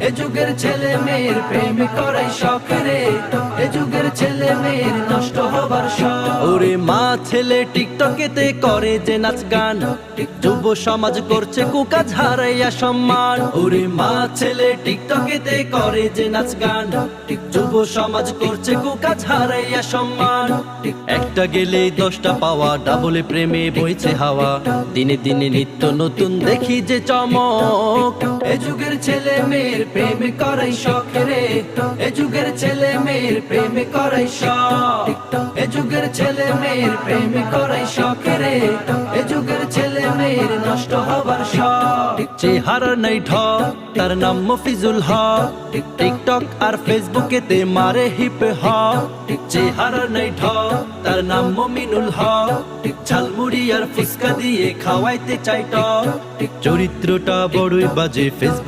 এ যুগের ছেলে মেয়ের প্রেম করাই শখ রে, এ যুগের ছেলে মেয়ের নষ্ট হবার শখ। ওরে মা ছেলে টিকটকেতে করে যে নাচ গান, যুব সমাজ করছে কুকাজ হারাইয়া সম্মান। ওরে মা ছেলে টিকটকেতে করে যে নাচ গান, যুব সমাজ করছে কুকাজ হারাইয়া সম্মান। একটা গেলে 10টা পাওয়া, ডাবলে প্রেমে বইছে হাওয়া, দিনে দিনে নিত্য নতুন দেখি যে চমক। এ যুগের ছেলে মেয়ের প্রেম করাই শখ রে, এ যুগের ছেলে মেয়ের প্রেম করাই শখ। এ যুগের ছেলে মেয়ের প্রেম করাই শখ রে, এ যুগের ছেলে মেয়ের নষ্ট হবার শখ। চেহারা নাই ঢক, তার নাম মফিজুল হক, টিকটক আর ফেসবুকেতে মারে হিপ হপ। চেহারা নাই ঢক, তার নাম মমিনুল হক, ঝালমুড়ি আর ফুচকা দিয়ে খাওয়াইতে চাই টক। চরিত্রটা বড়ই বাজে, ফেসবুক